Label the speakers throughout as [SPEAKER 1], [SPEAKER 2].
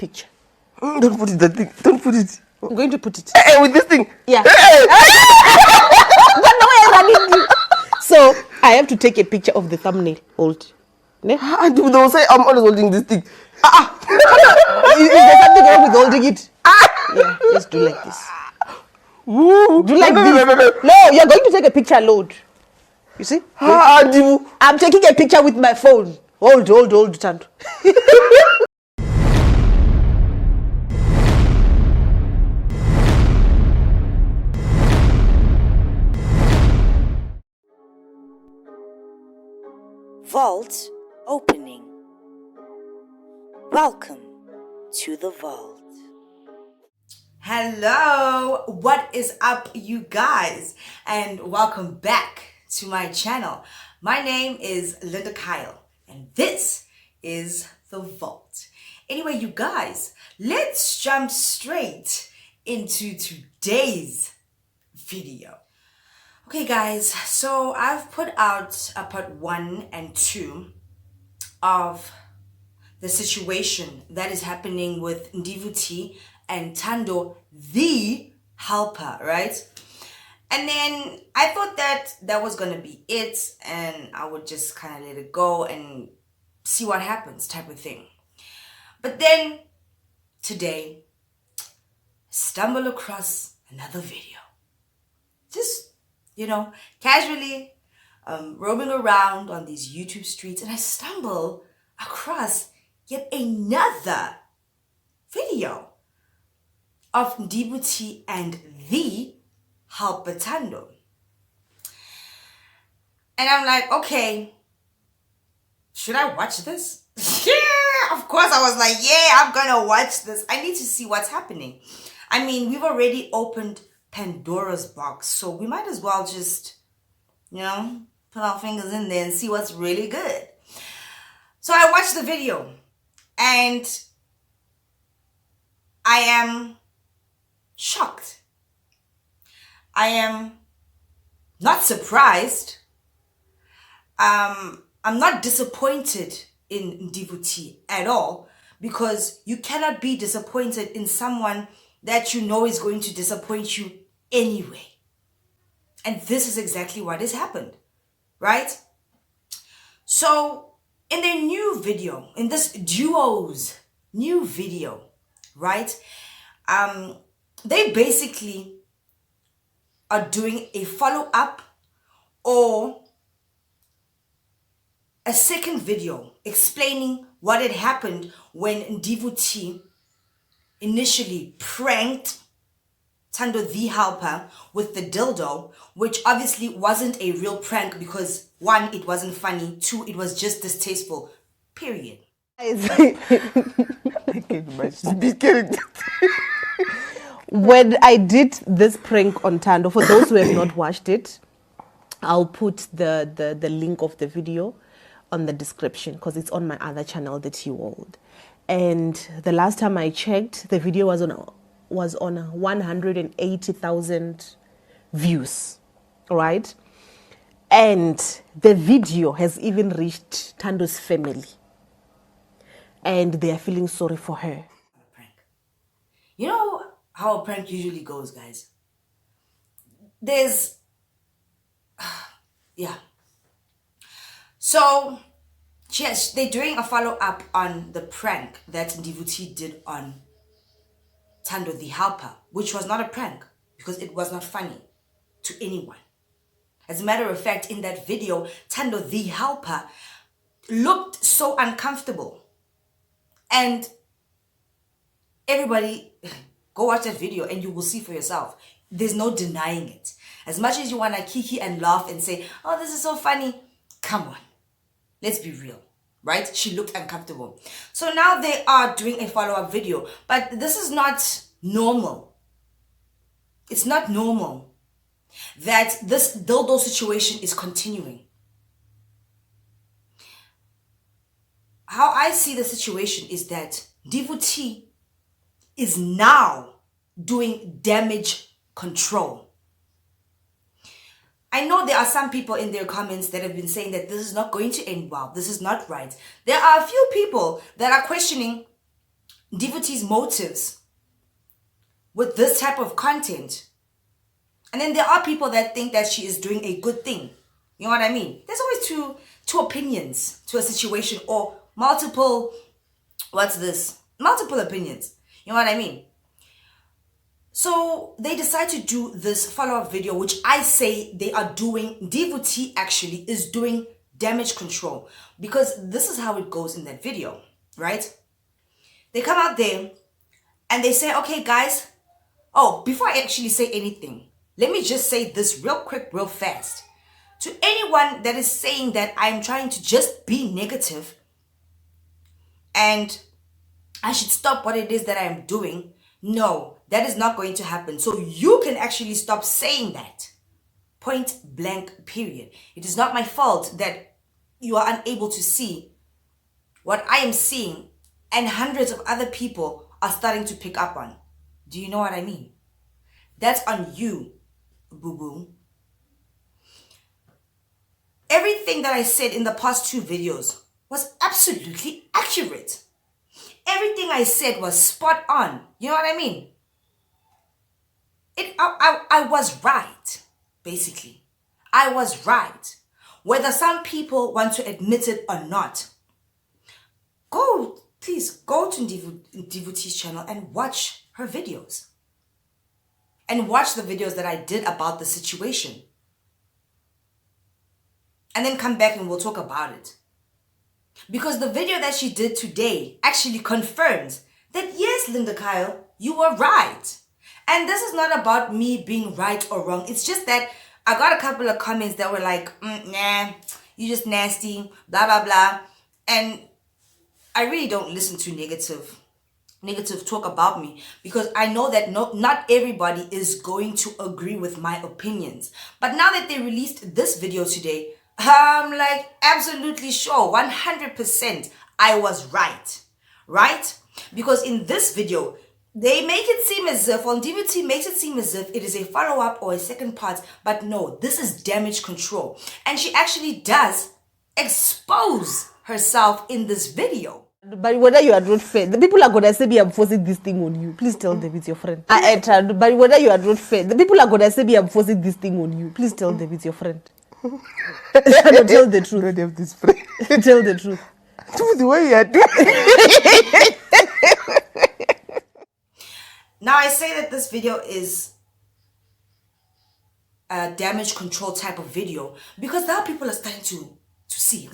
[SPEAKER 1] picture.
[SPEAKER 2] Don't put it that thing. Don't put it.
[SPEAKER 1] I'm going to put it.
[SPEAKER 2] With this thing.
[SPEAKER 1] Yeah.
[SPEAKER 2] Hey.
[SPEAKER 1] So I have to take a picture of the thumbnail. Hold. Ne?
[SPEAKER 2] They will say I'm always holding this thing.
[SPEAKER 1] Is there something wrong with holding it? Yeah, let's do like this. Do like this. No, you're going to take a picture, load. You see?
[SPEAKER 2] Ndivuh.
[SPEAKER 1] I'm taking a picture with my phone. Hold, Tando.
[SPEAKER 3] Vault opening. Welcome to the vault.
[SPEAKER 4] Hello, what is up, you guys, and welcome back to my channel. My name is Linda Kyle, and this is the Vault. Anyway, you guys, let's jump straight into today's video. Okay, guys, so I've put out a part 1 and 2 of the situation that is happening with Ndivuh and Tando, the helper, right? And then I thought that was gonna be it, and I would just kind of let it go and see what happens, type of thing. But then today, stumble across another video. Just, casually roaming around on these YouTube streets, and I stumble across yet another video of Ndivuh and the helper Tando. And I'm like, okay, should I watch this? Yeah, of course I was like, yeah, I'm gonna watch this. I need to see what's happening. I mean, we've already opened Pandora's box, so we might as well just, put our fingers in there and see what's really good. So I watched the video, and I am shocked. I am not surprised. I'm not disappointed in Ndivuh at all, because you cannot be disappointed in someone that you know is going to disappoint you anyway. And this is exactly what has happened, right? So in their new video, in this duo's new video, right? They basically are doing a follow-up or a second video explaining what had happened when Ndivuh initially pranked Tando the helper with the dildo, which obviously wasn't a real prank because 1, it wasn't funny, 2, it was just distasteful, period.
[SPEAKER 1] When I did this prank on Tando, for those who have not watched it, I'll put the link of the video on the description because it's on my other channel, the T-World. And the last time I checked, the video was on 180,000 views, right? And the video has even reached Tando's family, and they are feeling sorry for her.
[SPEAKER 4] Prank. You know how a prank usually goes, guys? There's, yeah. So, yes, they're doing a follow-up on the prank that Ndivuh did on Tando the helper, which was not a prank because it was not funny to anyone. As a matter of fact, in that video, Tando the helper looked so uncomfortable. And everybody, go watch that video and you will see for yourself. There's no denying it. As much as you want to kiki and laugh and say, oh, this is so funny, come on. Let's be real, right? She looked uncomfortable. So now they are doing a follow-up video, but this is not normal. It's not normal that this dildo situation is continuing. How I see the situation is that Ndivuh is now doing damage control. I know there are some people in their comments that have been saying that this is not going to end well. This is not right. There are a few people that are questioning Ndivuh's motives with this type of content. And then there are people that think that she is doing a good thing. You know what I mean? There's always two opinions to a situation, or multiple opinions. You know what I mean? So they decide to do this follow-up video, which I say they are doing, Ndivuh actually is doing damage control, because this is how it goes in that video, right? They come out there and they say, okay guys, oh, before I actually say anything, let me just say this real quick, real fast. To anyone that is saying that I'm trying to just be negative and I should stop what it is that I am doing, no, that is not going to happen. So you can actually stop saying that. Point blank, period. It is not my fault that you are unable to see what I am seeing and hundreds of other people are starting to pick up on. Do you know what I mean? That's on you, boo-boo. Everything that I said in the past 2 videos was absolutely accurate. Everything I said was spot on. You know what I mean? I was right, basically. I was right. Whether some people want to admit it or not, please go to Ndivuh's channel and watch her videos. And watch the videos that I did about the situation. And then come back and we'll talk about it. Because the video that she did today actually confirms that yes, Linda Kyle, you were right. And this is not about me being right or wrong. It's just that I got a couple of comments that were like, nah, you just nasty, blah, blah, blah. And I really don't listen to negative talk about me, because I know that not everybody is going to agree with my opinions. But now that they released this video today, I'm like absolutely sure, 100% I was right? Because in this video, they make it seem as if, on Ndivuh makes it seem as if it is a follow-up or a second part, but no, this is damage control. And she actually does expose herself in this video.
[SPEAKER 1] But whether you are not fair, the people are gonna say me I'm forcing this thing on you. Please tell them it's your friend. I tried, but whether you are not fair, the people are gonna say me I'm forcing this thing on you. Please tell them it's your friend. No, tell the truth.
[SPEAKER 2] I don't have this friend.
[SPEAKER 1] Tell the truth.
[SPEAKER 2] Do the way you are doing.
[SPEAKER 4] Now I say that this video is a damage control type of video because now people are starting to see.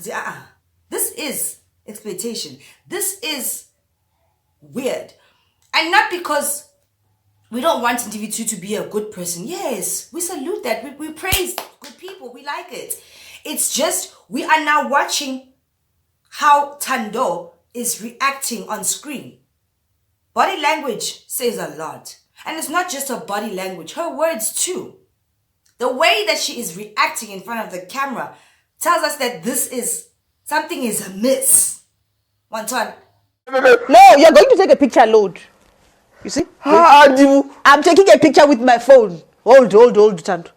[SPEAKER 4] This is exploitation. This is weird. And not because we don't want Ndivuh to be a good person. Yes, we salute that. We praise good people. We like it. It's just we are now watching how Thando is reacting on screen. Body language says a lot. And it's not just her body language, her words too. The way that she is reacting in front of the camera tells us that something is amiss. One time.
[SPEAKER 1] No, you're going to take a picture, load. You see?
[SPEAKER 2] Ndivuh.
[SPEAKER 1] I'm taking a picture with my phone. Hold, Thando.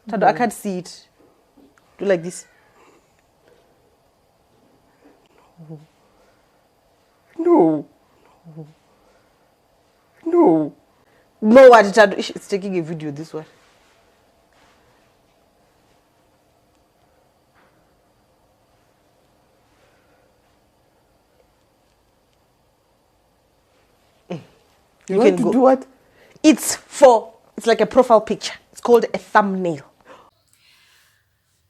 [SPEAKER 1] Thando, I can't see it. Do like this.
[SPEAKER 2] No.
[SPEAKER 1] No, what Thando? It's taking a video, this one.
[SPEAKER 2] You want to do what?
[SPEAKER 1] It's like a profile picture. It's called a thumbnail.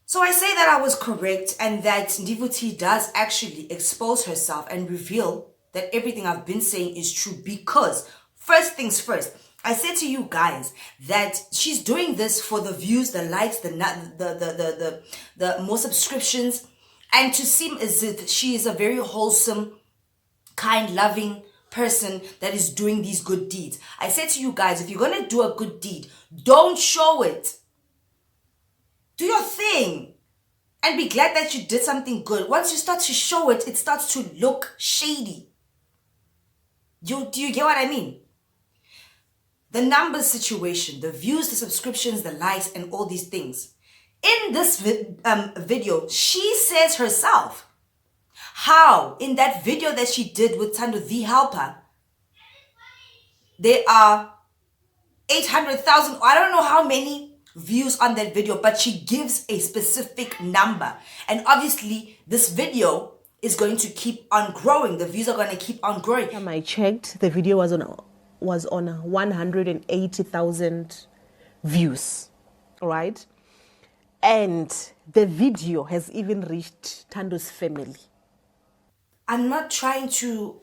[SPEAKER 4] So I say that I was correct and that Ndivuh does actually expose herself and reveal that everything I've been saying is true, because first things first, I said to you guys that she's doing this for the views, the likes, the more subscriptions, and to seem as if she is a very wholesome, kind, loving person that is doing these good deeds. I said to you guys, if you're going to do a good deed, don't show it. Do your thing and be glad that you did something good. Once you start to show it, it starts to look shady. Do you get what I mean? The numbers situation, the views, the subscriptions, the likes, and all these things. In this video, she says herself how in that video that she did with Tando the Helper, there are 800,000, I don't know how many views on that video, but she gives a specific number. And obviously this video is going to keep on growing. The views are going to keep on growing.
[SPEAKER 1] Time I checked, the video was on 180,000 views, right? And the video has even reached Tando's family.
[SPEAKER 4] I'm not trying to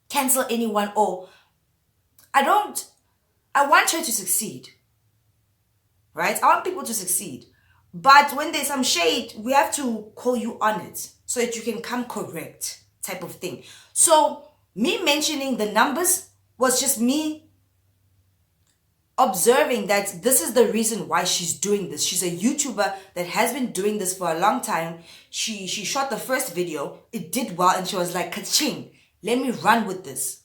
[SPEAKER 4] cancel anyone, or I want her to succeed, right? I want people to succeed. But when there's some shade, we have to call you on it so that you can come correct, type of thing. So me mentioning the numbers was just me observing that this is the reason why she's doing this. She's a YouTuber that has been doing this for a long time. She shot the first video, it did well, and she was like, ka-ching, let me run with this.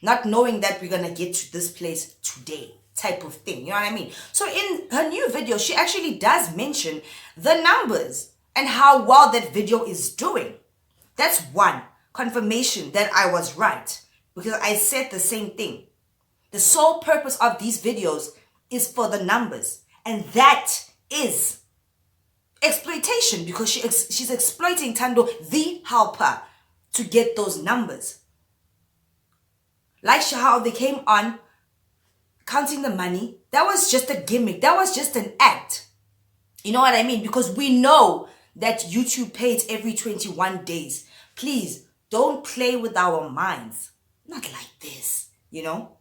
[SPEAKER 4] Not knowing that we're gonna get to this place today, type of thing, you know what I mean? So in her new video, she actually does mention the numbers and how well that video is doing. That's one confirmation that I was right, because I said the same thing. The sole purpose of these videos is for the numbers, and that is exploitation, because she's exploiting Tando the Helper to get those numbers. Like how they came on counting the money, that was just a gimmick, that was just an act. You know what I mean? Because we know that YouTube pays every 21 days. Please don't play with our minds. Not like this, you know?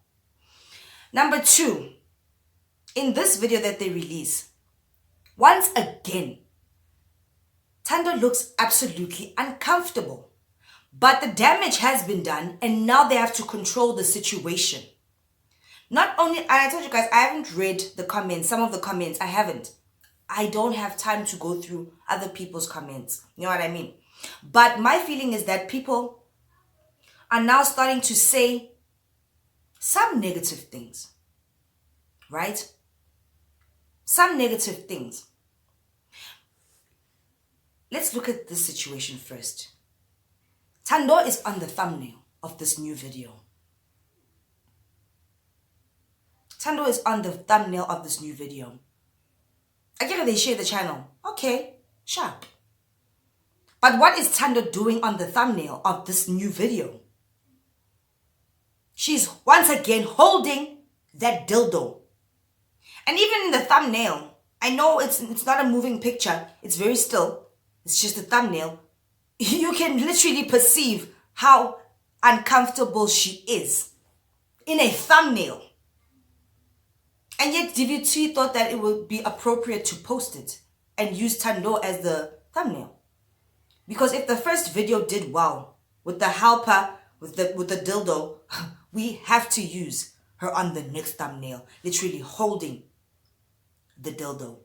[SPEAKER 4] Number two, in this video that they release, once again, Tando looks absolutely uncomfortable. But the damage has been done, and now they have to control the situation. Not only, and I told you guys, I haven't read the comments, some of the comments, I haven't. I don't have time to go through other people's comments. You know what I mean? But my feeling is that people are now starting to say some negative things, right? Some negative things. Let's look at this situation first. Tando is on the thumbnail of this new video. Tando is on the thumbnail of this new video. I get it, they share the channel. Okay, sharp. But what is Tando doing on the thumbnail of this new video? She's once again holding that dildo. And even in the thumbnail, I know it's not a moving picture. It's very still. It's just a thumbnail. You can literally perceive how uncomfortable she is in a thumbnail. And yet Ndivuh thought that it would be appropriate to post it and use Tando as the thumbnail. Because if the first video did well with the helper, with the dildo, we have to use her on the next thumbnail, literally holding the dildo.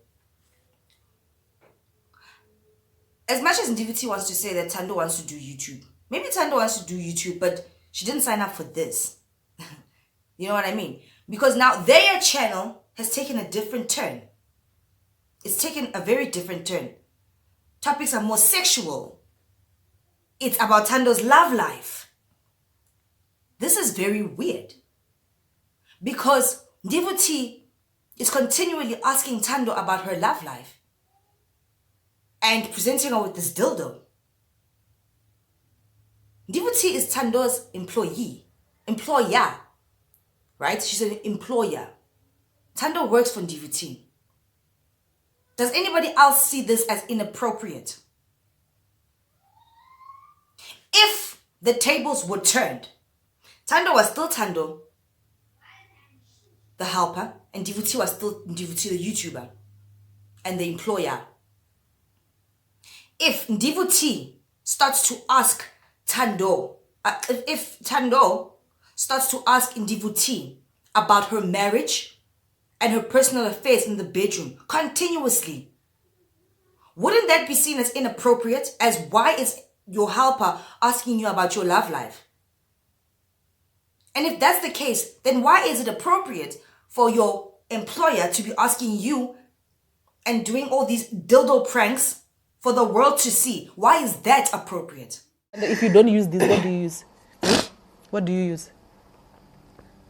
[SPEAKER 4] As much as Ndivuh wants to say that Tando wants to do YouTube, maybe Tando wants to do YouTube, but she didn't sign up for this. You know what I mean? Because now their channel has taken a different turn. It's taken a very different turn. Topics are more sexual. It's about Tando's love life. This is very weird. Because Ndivuh is continually asking Tando about her love life and presenting her with this dildo. Ndivuh is Tando's employer, right? She's an employer. Tando works for Ndivuh. Does anybody else see this as inappropriate? If the tables were turned, Tando was still Tando, the helper, and Ndivuh was still Ndivuh, the YouTuber, and the employer. If Ndivuh starts to ask Tando, if Tando starts to ask Ndivuh about her marriage and her personal affairs in the bedroom continuously, wouldn't that be seen as inappropriate? As why is your helper asking you about your love life? And if that's the case, then why is it appropriate for your employer to be asking you and doing all these dildo pranks for the world to see. Why is that appropriate?
[SPEAKER 1] If you don't use this, what do you use? What do you use?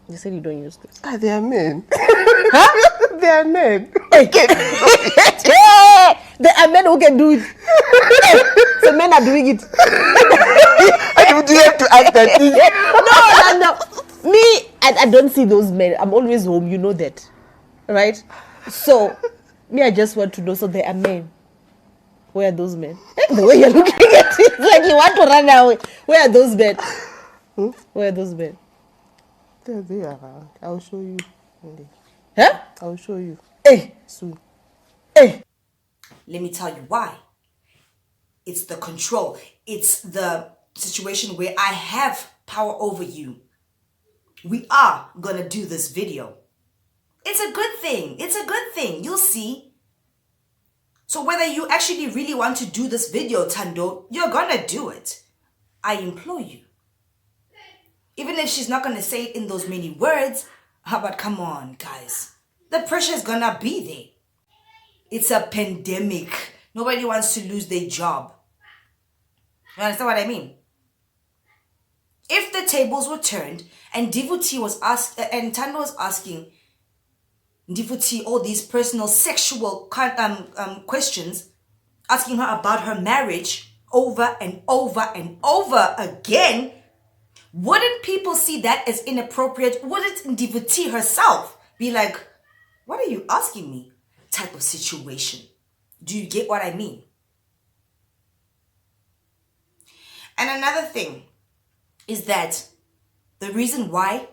[SPEAKER 1] You said you don't use this.
[SPEAKER 2] Ah, they are men.
[SPEAKER 1] Huh?
[SPEAKER 2] They are men.
[SPEAKER 1] Hey. There are men who can do it. So men are doing it.
[SPEAKER 2] And you have to act that thing.
[SPEAKER 1] No. Me, I don't see those men. I'm always home. You know that, right? So, me, I just want to know. So there are men. Where are those men? The way you're looking at it, like you want to run away. Where are those men? Where are those men?
[SPEAKER 2] There they are. I'll show you.
[SPEAKER 1] Huh?
[SPEAKER 2] I'll show you.
[SPEAKER 1] Hey,
[SPEAKER 2] Soon.
[SPEAKER 1] hey.
[SPEAKER 4] Let me tell you why. It's the control. It's the situation where I have power over you. We are gonna do this video. It's a good thing. It's a good thing. You'll see. So whether you actually really want to do this video, Tando, you're gonna do it. I implore you. Even if she's not gonna say it in those many words, but come on, guys. The pressure is gonna be there. It's a pandemic. Nobody wants to lose their job. You understand what I mean? If the tables were turned and Ndivuh was and Tando was asking Ndivuh all these personal sexual questions, asking her about her marriage over and over and over again, wouldn't people see that as inappropriate? Wouldn't Ndivuh herself be like, what are you asking me? Type of situation. Do you get what I mean? And another thing is that the reason why,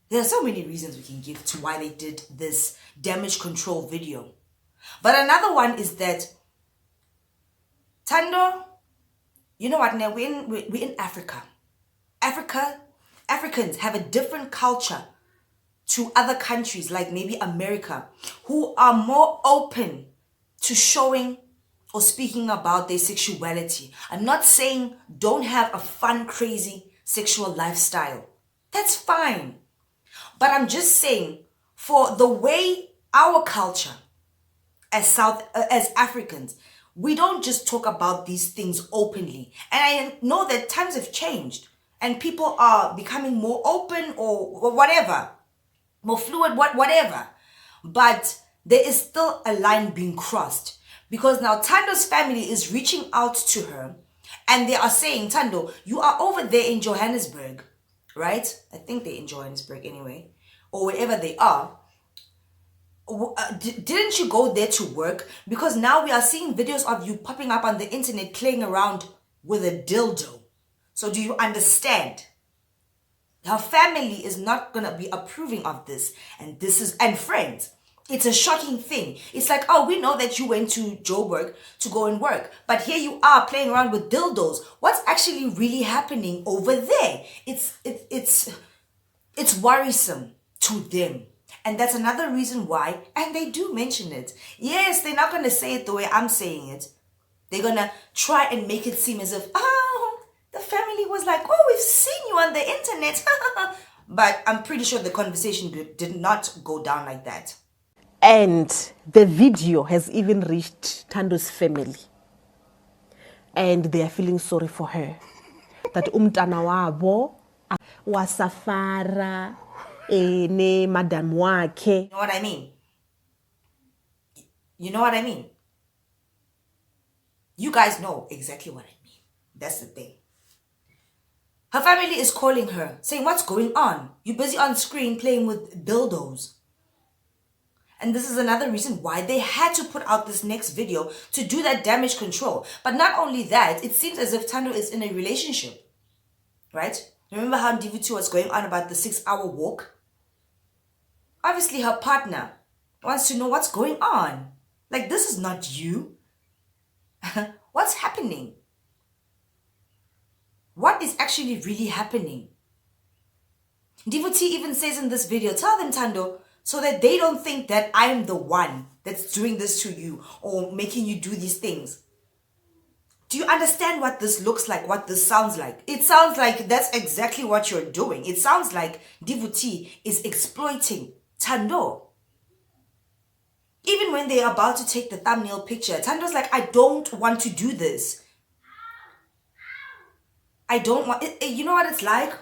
[SPEAKER 4] there are so many reasons we can give to why they did this damage control video. But another one is that, Tando, you know what, now we're in Africa. Africans have a different culture to other countries like maybe America, who are more open to showing or speaking about their sexuality. I'm not saying don't have a fun, crazy sexual lifestyle. That's fine. But I'm just saying, for the way our culture as Africans, we don't just talk about these things openly. And I know that times have changed and people are becoming more open or whatever, more fluid, whatever. But there is still a line being crossed, because now Tando's family is reaching out to her and they are saying, Tando, you are over there in Johannesburg, right? I think they're in Johannesburg anyway, or wherever they are. Didn't you go there to work? Because now we are seeing videos of you popping up on the internet playing around with a dildo. So do you understand? Her family is not going to be approving of this. And friends, it's a shocking thing. It's like, oh, we know that you went to Joburg to go and work, but here you are playing around with dildos. What's actually really happening over there? It's worrisome to them. And that's another reason why, and they do mention it. Yes, they're not going to say it the way I'm saying it. They're going to try and make it seem as if, oh, the family was like, oh, we've seen you on the internet. But I'm pretty sure the conversation did not go down like that.
[SPEAKER 1] And the video has even reached Tando's family. And they are feeling sorry for her. That umntana wabo wasafara ne madam wake.
[SPEAKER 4] You know what I mean? You know what I mean? You guys know exactly what I mean. That's the thing. Her family is calling her, saying, what's going on? You're busy on screen playing with dildos. And this is another reason why they had to put out this next video to do that damage control. But not only that, it seems as if Tando is in a relationship. Right? Remember how Ndivuh was going on about the 6-hour walk? Obviously, her partner wants to know what's going on. Like, this is not you. What's happening? What is actually really happening? Ndivuh even says in this video, tell them, Tando, so that they don't think that I'm the one that's doing this to you or making you do these things. Do you understand what this looks like, what this sounds like? It sounds like that's exactly what you're doing. It sounds like Ndivuh is exploiting Tando. Even when they're about to take the thumbnail picture, Tando's like, I don't want to do this. I don't want it. You know what it's like?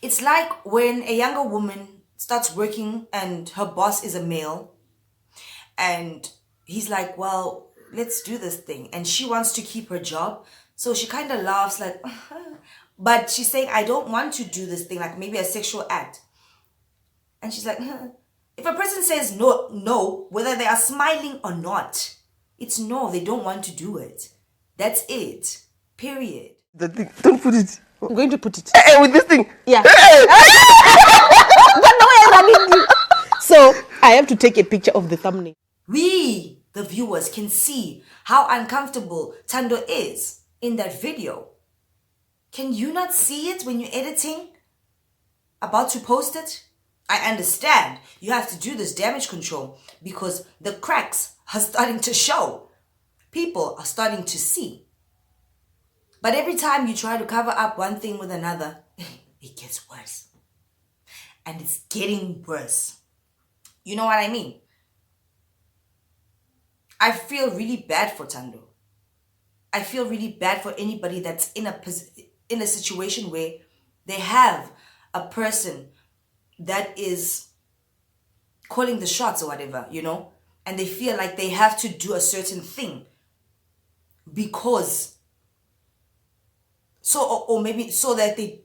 [SPEAKER 4] It's like when a younger woman starts working and her boss is a male, and he's like, well, let's do this thing. And she wants to keep her job. So she kind of laughs like, but she's saying, I don't want to do this thing, like maybe a sexual act. And she's like, if a person says no, whether they are smiling or not, it's no, they don't want to do it. That's it. Period.
[SPEAKER 2] The thing. Don't put it.
[SPEAKER 1] I'm going to put it.
[SPEAKER 2] With this thing.
[SPEAKER 1] Yeah.
[SPEAKER 2] Hey!
[SPEAKER 1] But no way I'm running. So I have to take a picture of the thumbnail.
[SPEAKER 4] We, the viewers, can see how uncomfortable Tando is in that video. Can you not see it when you're editing? About to post it? I understand you have to do this damage control because the cracks are starting to show. People are starting to see. But every time you try to cover up one thing with another, it gets worse. And it's getting worse. You know what I mean? I feel really bad for Tando. I feel really bad for anybody that's in a situation where they have a person that is calling the shots or whatever, you know, and they feel like they have to do a certain thing because or maybe so that they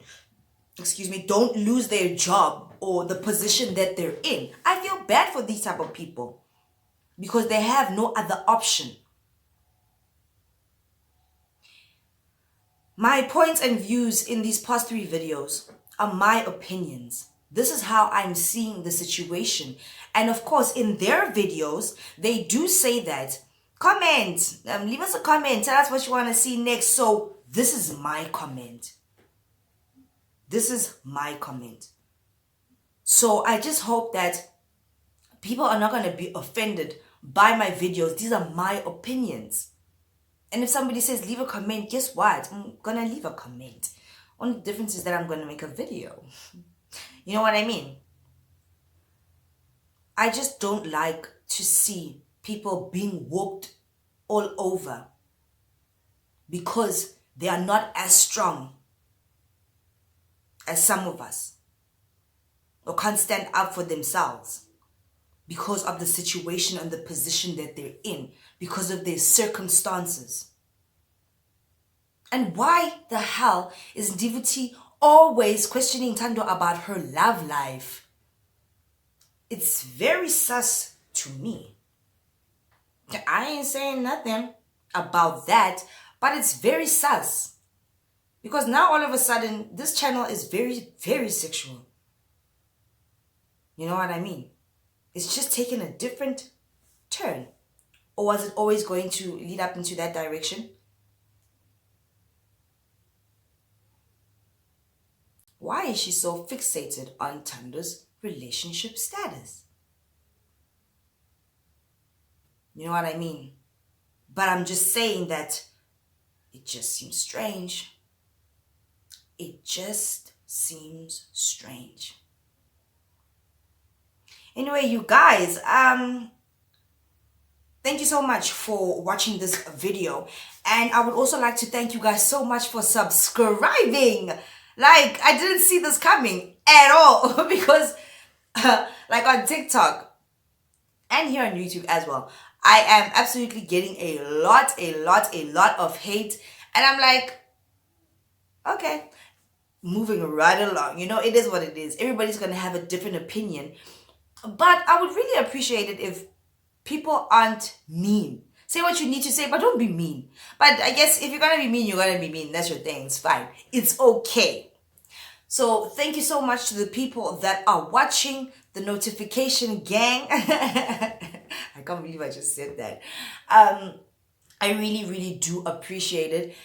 [SPEAKER 4] don't lose their job or the position that they're in. I feel bad for these type of people because they have no other option. My points and views in these past 3 videos are my opinions. This is how I'm seeing the situation. And of course, in their videos, they do say that. Comment. Leave us a comment. Tell us what you want to see next. So this is my comment. This is my comment. So I just hope that people are not going to be offended by my videos. These are my opinions. And if somebody says leave a comment, guess what? I'm going to leave a comment. Only difference is that I'm going to make a video. You know what I mean? I just don't like to see people being whooped all over because they are not as strong as some of us or can't stand up for themselves because of the situation and the position that they're in, because of their circumstances. And why the hell is Ndivuh always questioning Tando about her love life? It's very sus to me. I ain't saying nothing about that, but it's very sus. Because now all of a sudden, this channel is very, very sexual. You know what I mean? It's just taken a different turn. Or was it always going to lead up into that direction? Why is she so fixated on Tando's relationship status? You know what I mean? But I'm just saying that it just seems strange. It just seems strange. Anyway, you guys, thank you so much for watching this video. And I would also like to thank you guys so much for subscribing. Like, I didn't see this coming at all because like on TikTok and here on YouTube as well, I am absolutely getting a lot of hate. And I'm like, okay, moving right along. You know, it is what it is. Everybody's going to have a different opinion. But I would really appreciate it if people aren't mean. Say what you need to say, but don't be mean. But I guess if you're going to be mean, you're going to be mean. That's your thing. It's fine. It's okay. So thank you so much to the people that are watching, the notification gang. I can't believe I just said that. I really do appreciate it.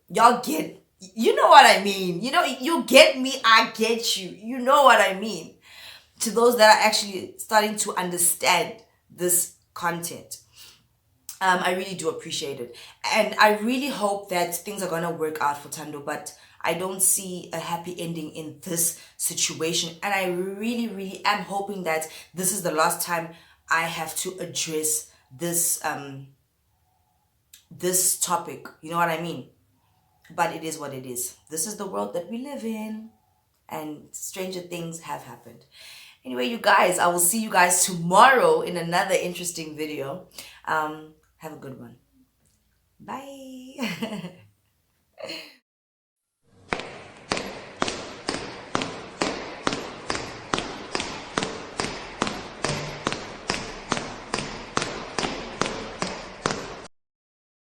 [SPEAKER 4] Y'all get, you know what I mean. You know, you get me, I get you. You know what I mean. To those that are actually starting to understand this content. I really do appreciate it. And I really hope that things are going to work out for Tando, but I don't see a happy ending in this situation. And I really am hoping that this is the last time I have to address this topic. You know what I mean? But it is what it is. This is the world that we live in, and stranger things have happened. Anyway, you guys, I will see you guys tomorrow in another interesting video. Have a good one. Bye.